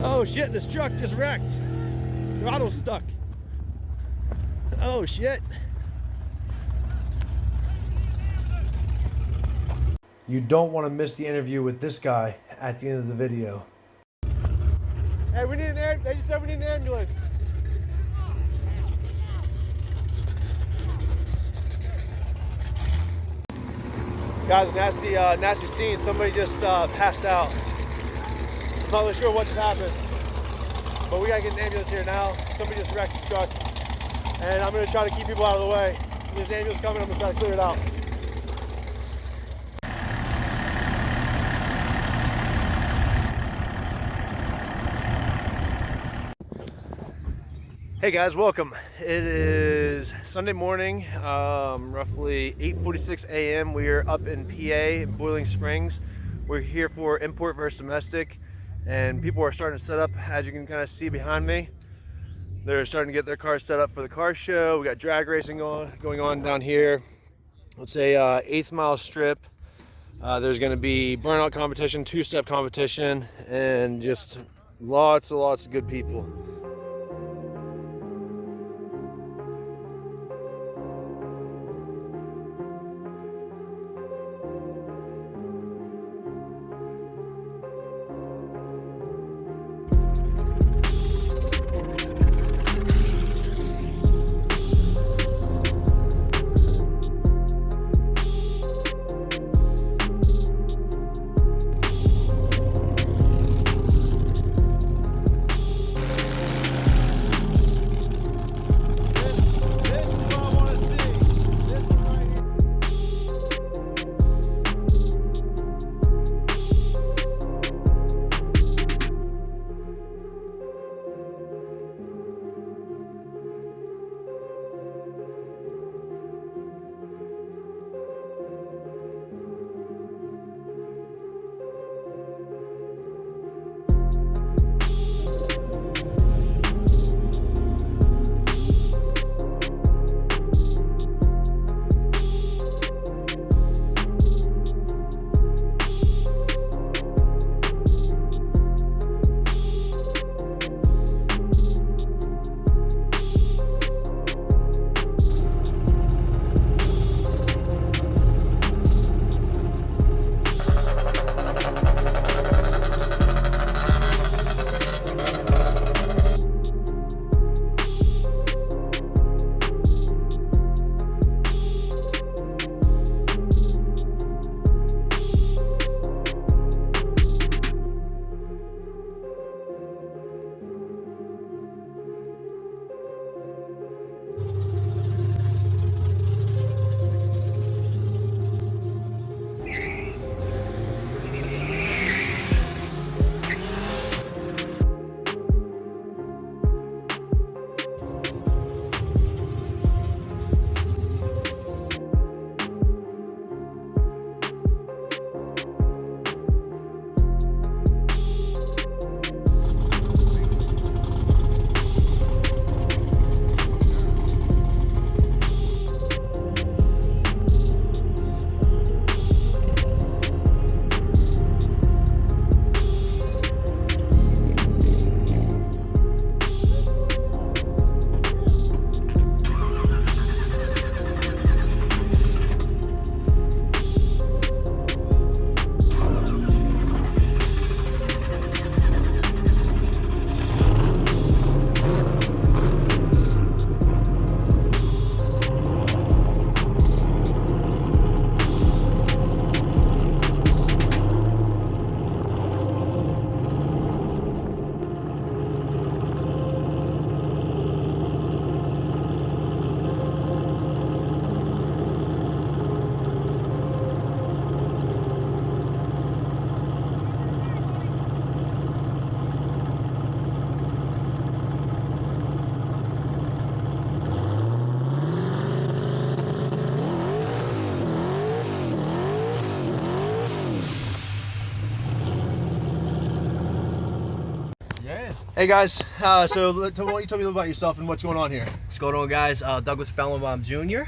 Oh shit, this truck just wrecked. Throttle's stuck. Oh shit. You don't want to miss the interview with this guy at the end of the video. Hey, we need an ambulance. They just said we need an ambulance. Guys, nasty scene. Somebody just passed out. I'm not really sure what just happened, but we gotta get an ambulance here now. Somebody just wrecked the truck, and I'm gonna try to keep people out of the way. There's an ambulance coming. I'm gonna try to clear it out. Hey guys, welcome. It is Sunday morning, roughly 8:46 a.m. We are up in PA, in Boiling Springs. We're here for import versus domestic, and people are starting to set up, as you can kind of see behind me. They're starting to get their cars set up for the car show. We got drag racing going on down here. It's a 8th mile strip. There's going to be burnout competition, two-step competition, and just lots of good people. Hey guys, so tell me a little about yourself and what's going on here. What's going on, guys? Douglas Fellenbaum Jr.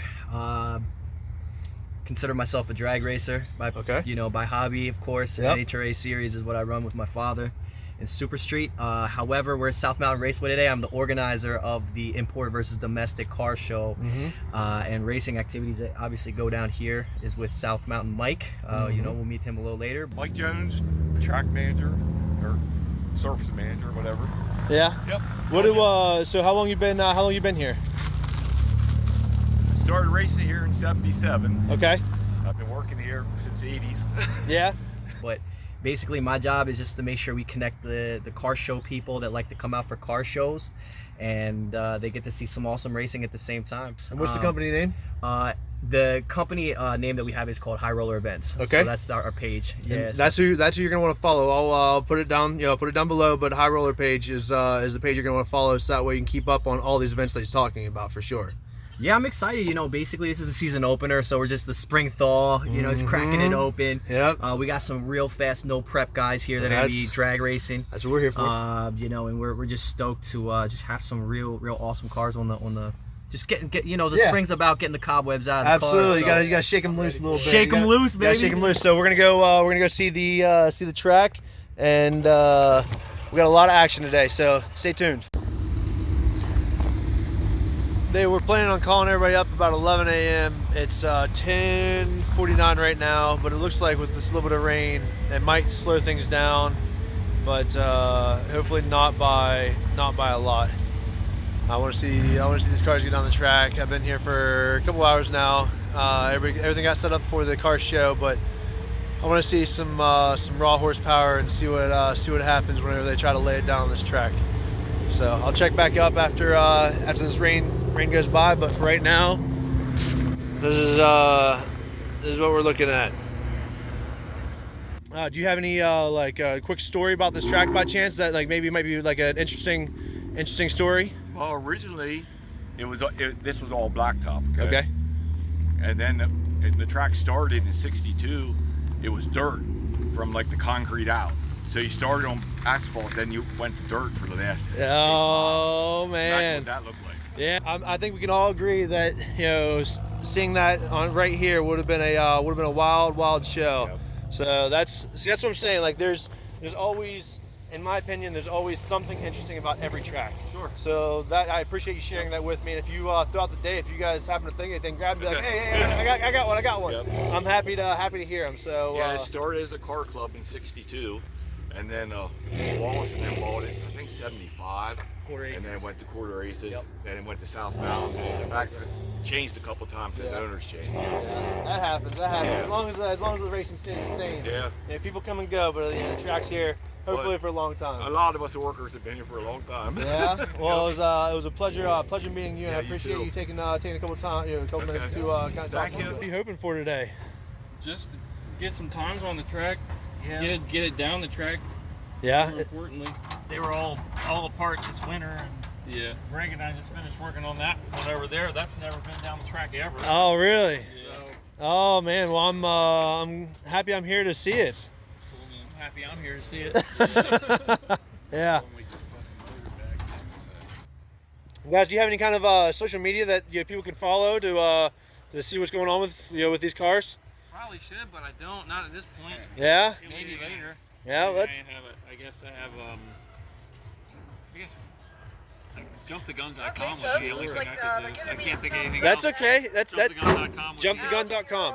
Consider myself a drag racer by, by hobby, of course. Yep. NHRA series is what I run with my father. in Super Street. However, we're at South Mountain Raceway today. I'm the organizer of the import versus domestic car show, and racing activities that obviously go down here is with South Mountain Mike. You know, we'll meet him a little later. Mike Jones, track manager or surface manager, whatever. Yeah. Yep. What do so how long you been here? Started racing here in '77. Okay. I've been working here since the '80s. Yeah. But basically my job is just to make sure we connect the car show people that like to come out for car shows, and they get to see some awesome racing at the same time. And what's the company name? The company name that we have is called High Roller Events. Okay. So that's our page. Yeah. That's who you're gonna want to follow. I'll put it down. Put it down below. But High Roller page is the page you're gonna want to follow, so that way you can keep up on all these events that he's talking about for sure. Yeah, I'm excited. You know, basically this is the season opener, so we're just the spring thaw. You know, it's cracking it open. Yep. We got some real fast, no prep guys here that are gonna be drag racing. That's what we're here for. You know, and we're just stoked to just have some real awesome cars on the. Just get you know, the spring's about getting the cobwebs out of the Absolutely, car, so. you gotta shake them loose a little bit. Shake them loose, baby. Gotta shake them loose. So we're gonna go see the track, and we got a lot of action today. So stay tuned. They were planning on calling everybody up about 11 a.m. It's 10:49 right now, but it looks like with this little bit of rain, it might slow things down, but hopefully not by a lot. I want to see these cars get on the track. I've been here for a couple hours now. Everything got set up for the car show, but I want to see some raw horsepower and see what happens whenever they try to lay it down on this track. So I'll check back up after this rain goes by. But for right now, this is what we're looking at. Do you have any like a quick story about this track by chance that like maybe might be like an interesting story? Well, originally, this was all blacktop. Okay. And then the track started in '62. It was dirt from like the concrete out. So you started on asphalt, then you went to dirt for the last. Oh man. That's what that looked like. Yeah, I think we can all agree that seeing that on right here would have been a wild show. Yep. So that's what I'm saying. Like there's always, in my opinion, there's always something interesting about every track. Sure. So that I appreciate you sharing that with me. And if you throughout the day, if you guys happen to think anything, grab me like, hey, I got one. Yep. I'm happy to hear them. So yeah, it started as a car club in '62, and then Wallace and then bought it. I think '75. And then it went to quarter races, and it went to South Mountain. In fact, it changed a couple times as owners changed. Yeah, that happens. Yeah. As long as the racing stays the same. Yeah. People come and go, but the track's here hopefully for a long time. A lot of us workers have been here for a long time. Yeah. Well, it was a pleasure meeting you, and I appreciate you taking a couple minutes to kind of talk. What are you hoping for today? Just to get some times on the track. Yeah. Get it down the track. Yeah. More importantly, they were all apart this winter, and Greg and I just finished working on that one over there. That's never been down the track ever. Oh, really? So, oh man. Well, I'm happy I'm here to see it. So, I'm happy I'm here to see it. Yeah. Guys, do you have any kind of social media that people can follow to see what's going on with these cars? Probably should, but I don't. Not at this point. Yeah. Maybe later. Yeah. I guess jumpthegun.com would be the only thing I could do. I can't think of anything else. That's okay. That's Jumpthegun.com. Jumpthegun.com.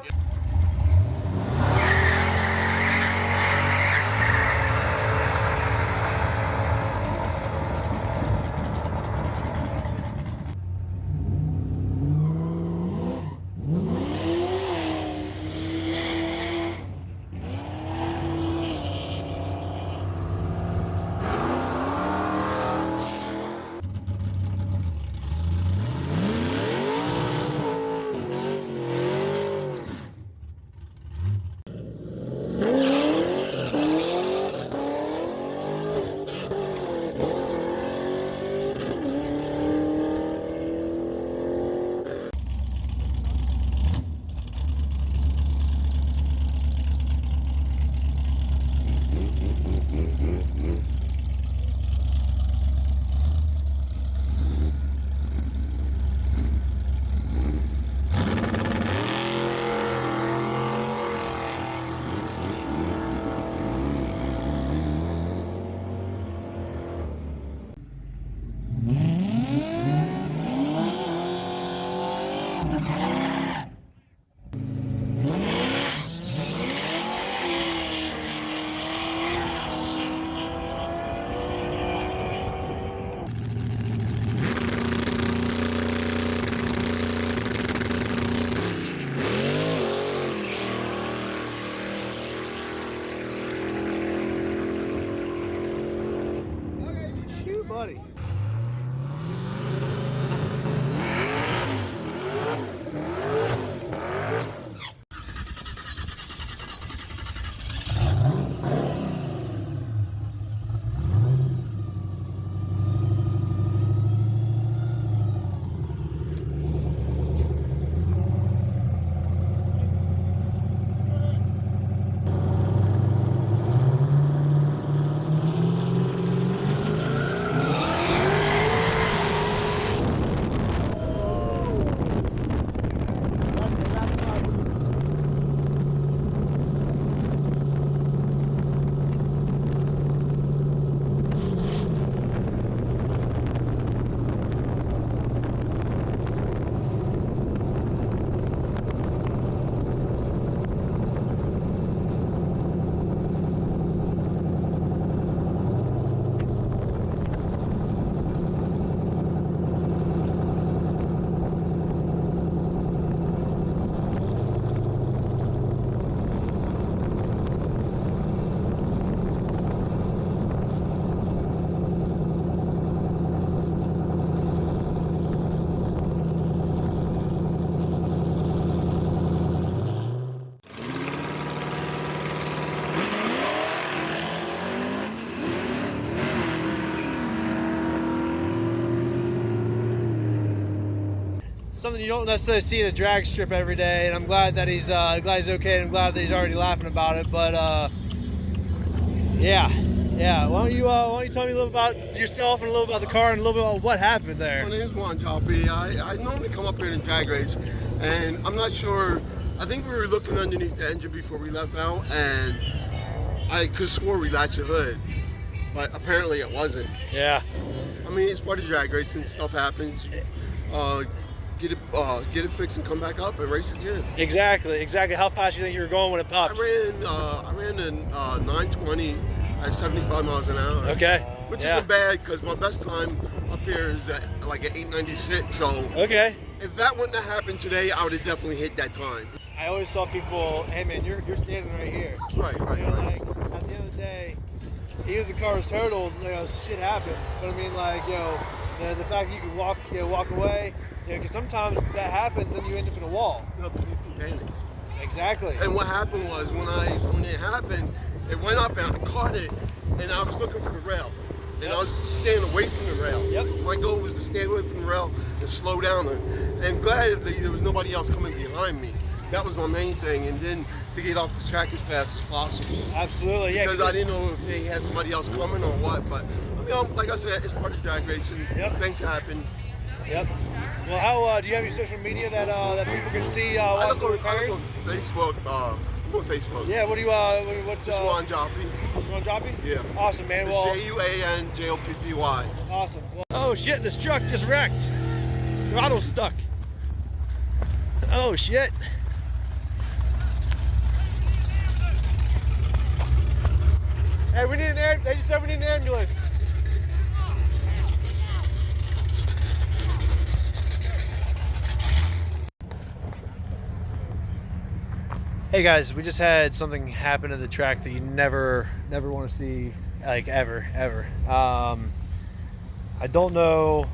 buddy. Something you don't necessarily see in a drag strip every day, and I'm glad that he's okay, and I'm glad that he's already laughing about it. But yeah. Why don't you tell me a little about yourself and a little about the car and a little bit about what happened there? My name's Juan Jalpi. I normally come up here in drag race, and I'm not sure. I think we were looking underneath the engine before we left out, and I could swore we latched the hood, but apparently it wasn't. Yeah. I mean, it's part of drag racing. Stuff happens. Get it fixed and come back up and race again. Exactly. How fast do you think you were going when it popped? I ran in 920 at 75 miles an hour. Okay. Which isn't bad because my best time up here is at 896. So okay. If that wouldn't have happened today, I would have definitely hit that time. I always tell people, hey man, you're standing right here. Right. Like, at the end of the day, even if the car is totaled, shit happens. But I mean, the fact that you can walk away, because sometimes that happens and you end up in a wall. No, people panic. Exactly. And what happened was when it happened, it went up and I caught it, and I was looking for the rail. And I was staying away from the rail. Yep. My goal was to stay away from the rail and slow down. And glad that there was nobody else coming behind me. That was my main thing. And then to get off the track as fast as possible. Absolutely, yeah. Because I didn't know if they had somebody else coming or what. But I mean, like I said, it's part of drag racing. Yep. Things happen. Yep. Well, how do you have your social media that people can see what's the repairs? I look on Facebook. Yeah. What do you what's Just Juan Jalpi. Juan Jalpi? Yeah. Awesome, man. It's Well, JUANJOPPY. awesome. Well, oh shit! This truck just wrecked. Throttle's stuck. Oh shit. Hey, we need an they just said we need an ambulance. Hey guys, we just had something happen to the track that you never want to see, like ever. I don't know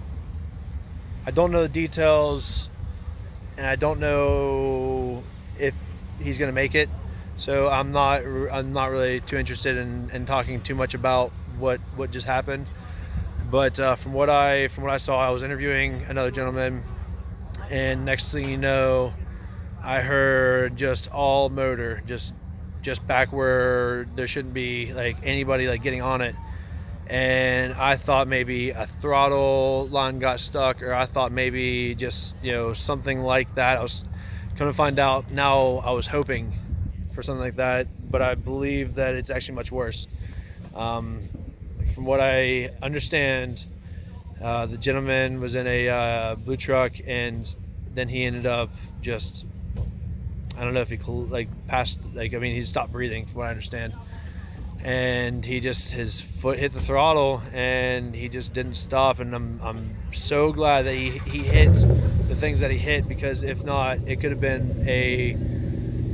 the details, and I don't know if he's gonna make it. So I'm not really too interested in talking too much about what just happened. But from what I saw, I was interviewing another gentleman, and next thing you know, I heard just all motor, just back where there shouldn't be anybody getting on it. And I thought maybe a throttle line got stuck, or I thought maybe just something like that. I was going to find out now. I was hoping for something like that, but I believe that it's actually much worse. From what I understand, the gentleman was in a blue truck, and then he ended up just, I don't know if he passed, he stopped breathing from what I understand. And his foot hit the throttle and he just didn't stop. And I'm so glad that he hit the things that he hit, because if not, it could have been a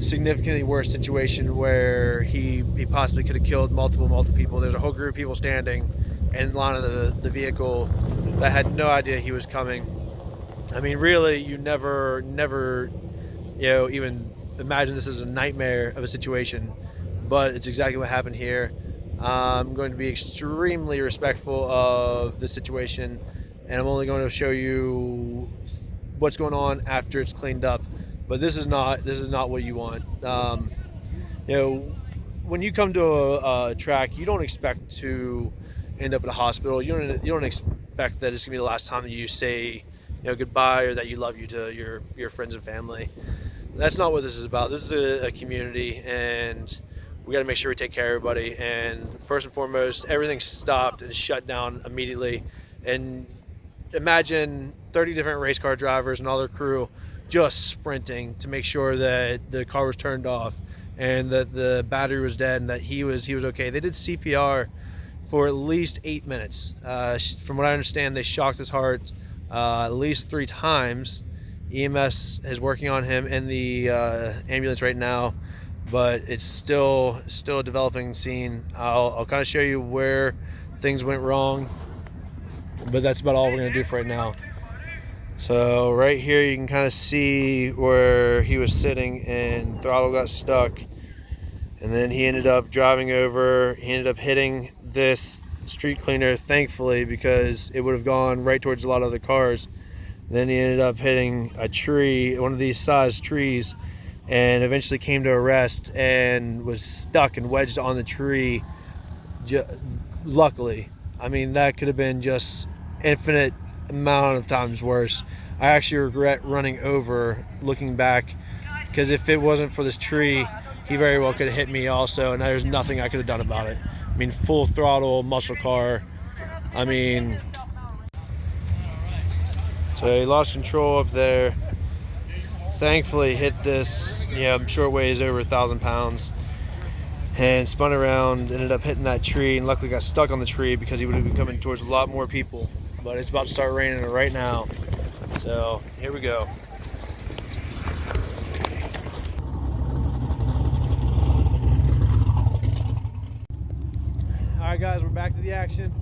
significantly worse situation where he possibly could have killed multiple people. There's a whole group of people standing, in line of the vehicle that had no idea he was coming. I mean, really, you never, even imagine this is a nightmare of a situation, but it's exactly what happened here. I'm going to be extremely respectful of the situation, and I'm only going to show you what's going on after it's cleaned up. But this is not what you want. When you come to a track, you don't expect to end up at a hospital. You don't expect that it's gonna be the last time that you say goodbye or that you love you to your friends and family. That's not what this is about. This is a community, and we got to make sure we take care of everybody. And first and foremost, everything stopped and shut down immediately. And imagine 30 different race car drivers and all their crew just sprinting to make sure that the car was turned off and that the battery was dead and that he was okay. They did CPR for at least 8 minutes. From what I understand, they shocked his heart at least 3 times. EMS is working on him in the ambulance right now, but it's still a developing scene. I'll kind of show you where things went wrong, but that's about all we're going to do for right now. So right here you can kind of see where he was sitting and throttle got stuck, and then he ended up driving over. He ended up hitting this street cleaner, thankfully, because it would have gone right towards a lot of other cars. Then he ended up hitting a tree, one of these size trees, and eventually came to a rest and was stuck and wedged on the tree. Luckily, I mean, that could have been just infinite amount of times worse. I actually regret running over, looking back, because if it wasn't for this tree, he very well could have hit me also, and there's nothing I could have done about it. I mean, full throttle muscle car. I mean, so he lost control up there. Thankfully hit this, I'm sure it weighs over 1,000 pounds, and spun around, ended up hitting that tree, and luckily got stuck on the tree because he would have been coming towards a lot more people. But it's about to start raining right now, so here we go. All right, guys, we're back to the action.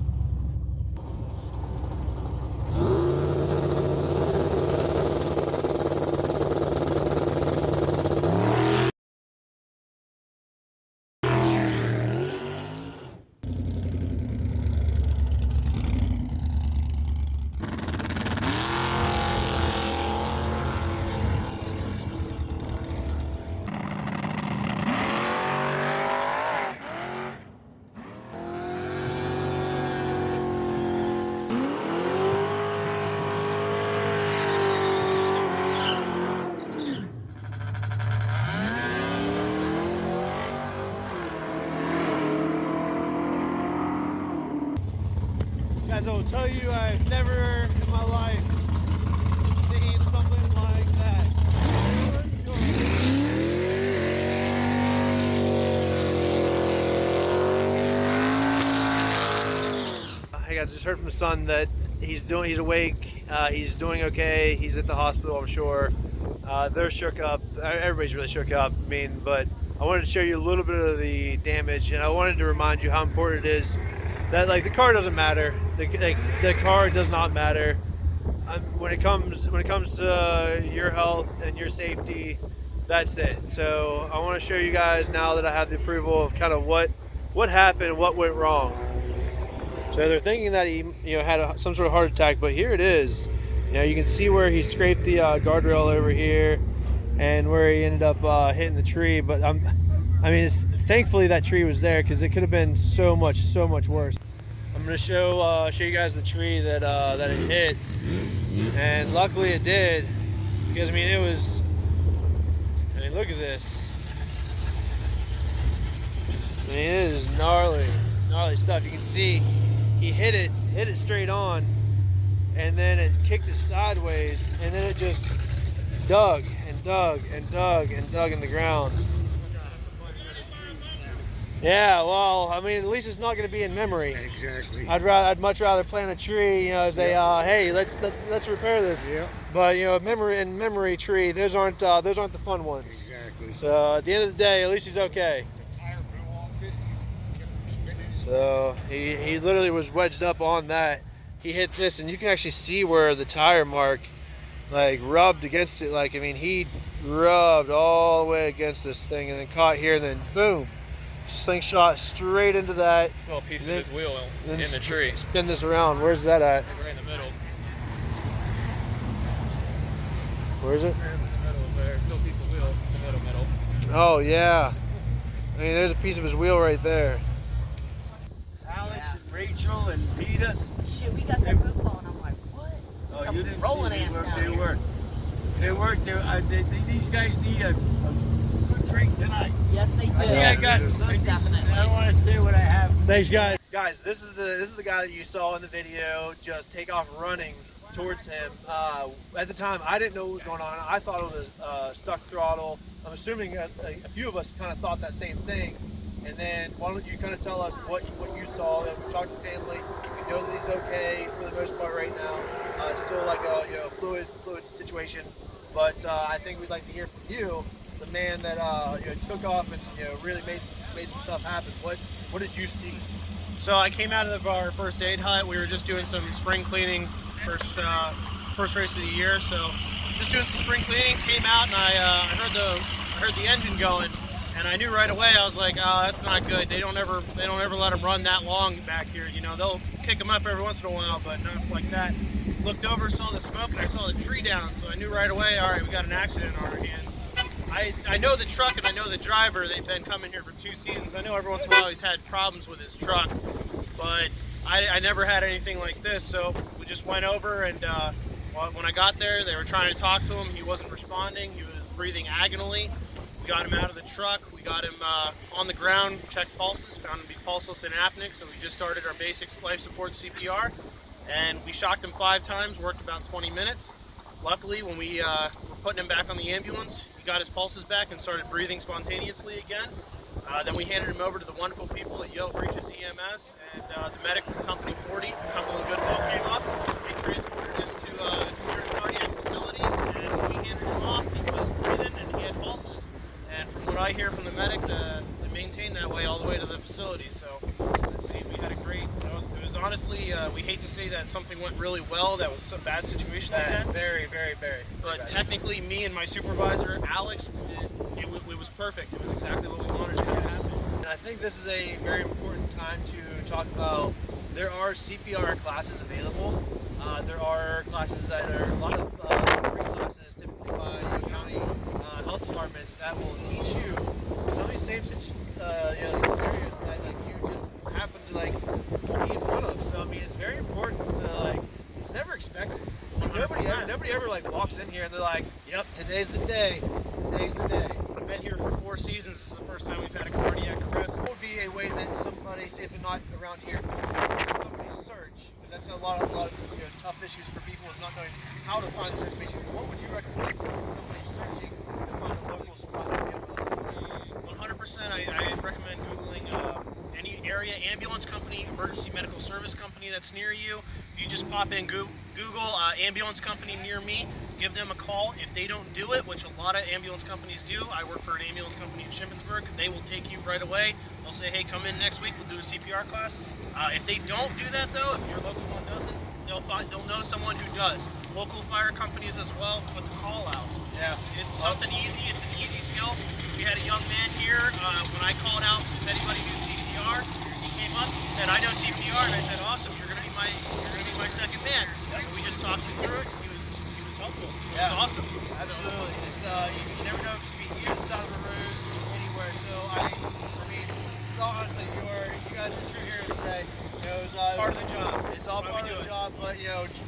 Guys, I will tell you, I've never in my life seen something like that. Hey guys, just heard from the son that he's awake, he's doing okay, he's at the hospital, I'm sure. They're shook up, everybody's really shook up, but I wanted to show you a little bit of the damage, and I wanted to remind you how important it is that the car doesn't matter. The car does not matter. When it comes to your health and your safety, that's it. So I want to show you guys now that I have the approval of kind of what happened, what went wrong. So they're thinking that he had some sort of heart attack, but here it is. You can see where he scraped the guardrail over here, and where he ended up hitting the tree. But thankfully that tree was there, because it could have been so much worse. I'm going to show you guys the tree that it hit, and luckily it did, because it was. Look at this. It is gnarly stuff. You can see he hit it straight on, and then it kicked it sideways, and then it just dug and dug and dug and dug in the ground. Yeah, well, at least it's not going to be in memory. Exactly. I'd much rather plant a tree, say, hey, let's repair this. Yeah. But memory tree, those aren't the fun ones. Exactly. So at the end of the day, at least he's okay. So So he literally was wedged up on that. He hit this, and you can actually see where the tire mark like rubbed against it. Like, I mean, he rubbed all the way against this thing and then caught here, and then boom, slingshot straight into that. Saw a piece of his wheel in the tree. Spin this around. Where's that at? Like right in the middle. Where is it? Right in the middle there. Still a piece of wheel in the middle. Oh yeah. I mean, there's a piece of his wheel right there. Alex and Rachel and Peter. Shit, we got that phone call, and I'm like, what? Oh, Come you didn't rolling see ass them. down They here. work. They work. These guys need a good drink tonight. Yes, they do. Yeah, I got. Most definitely. I want to say what I have. Thanks, guys. Guys, this is the guy that you saw in the video just take off running towards him. At the time, I didn't know what was going on. I thought it was stuck throttle. I'm assuming a few of us kind of thought that same thing. And then why don't you kind of tell us what you saw? We talked to family. We know that he's okay for the most part right now. It's still like a fluid situation. But I think we'd like to hear from you, the man that took off and really made some stuff happen. What did you see? So I came out of our first aid hut. We were just doing some spring cleaning, first race of the year. So just doing some spring cleaning. Came out and I heard the engine going, and I knew right away. I was like, oh, that's not good. They don't ever let them run that long back here. They'll kick them up every once in a while, but not like that. Looked over, saw the smoke, and I saw the tree down. So I knew right away. All right, we got an accident on our hands. I know the truck and I know the driver. They've been coming here for 2 seasons. I know every once in a while he's had problems with his truck, but I never had anything like this. So we just went over, and when I got there, they were trying to talk to him. He wasn't responding. He was breathing agonally. We got him out of the truck. We got him on the ground, checked pulses, found him to be pulseless and apneic. So we just started our basic life support CPR, and we shocked him 5 times, worked about 20 minutes. Luckily, when we were putting him back on the ambulance, he got his pulses back and started breathing spontaneously again. Then we handed him over to the wonderful people at Yale Breaches EMS, and the medic from Company 40, Cumberland Goodwill, came up. They transported him to a cardiac facility, and we handed him off. He was breathing and he had pulses. And from what I hear from the medic, they maintained that way all the way to the facility. So let's see, we had a great. It was honestly, we hate to say that something went really well. That was a bad situation like that. Very, very, very. But technically, me and my supervisor, Alex, it was perfect. It was exactly what we wanted to have happen. And I think this is a very important time to talk about. There are CPR classes available. There are classes that are a lot of free classes, typically by county health departments, that will teach you some of these same these scenarios that you just happen to be in front of. So I mean, it's very important to it's never expected. Nobody ever walks in here and they're like, "Yep, today's the day. Today's the day." I've been here for 4 seasons. This is the first time we've had a cardiac arrest. What would be a way that somebody, say if they're not around here, somebody search? Because that's a lot of tough issues for people is not knowing how to find this information. What would you recommend somebody searching to find a local spot to be able to? 100%. I recommend Googling any area ambulance company, emergency medical service company that's near you. If you just pop in Google ambulance company near me, give them a call. If they don't do it, which a lot of ambulance companies do, I work for an ambulance company in Shippensburg, they will take you right away. They'll say, hey, come in next week, we'll do a CPR class. If they don't do that though, if your local one doesn't, they'll know someone who does. Local fire companies as well put the call out. Yeah. It's something easy, it's an easy skill. We had a young man here, when I called out if anybody knew CPR, he came up, he said, I know CPR, and I said, awesome, you're gonna be my second man. And we just talked him through it. He was helpful. It was awesome. Absolutely. It's you never know if it's gonna be here, the side of the road, anywhere. So I mean, honestly, you guys are true heroes today. It was Part of the job. It's all part of the job, but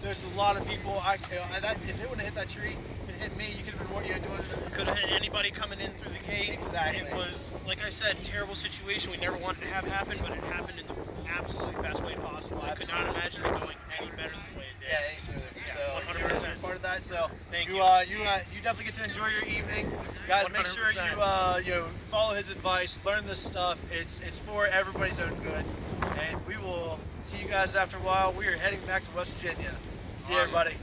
there's a lot of people. If it would have hit that tree, it hit me. You could have been doing it. Could have hit anybody coming in through the gate. Exactly. It was, like I said, terrible situation. We never wanted to have happen, but it happened in the absolutely best way possible. I could not imagine it going any better than the way it did. Yeah, any smoother. Yeah, So 100%. you're part of that. So Thank you. You definitely get to enjoy your evening, guys. Make sure 100%. you follow his advice, learn this stuff. It's for everybody's own good, and we will see you guys after a while. We are heading back to West Virginia. See you, everybody.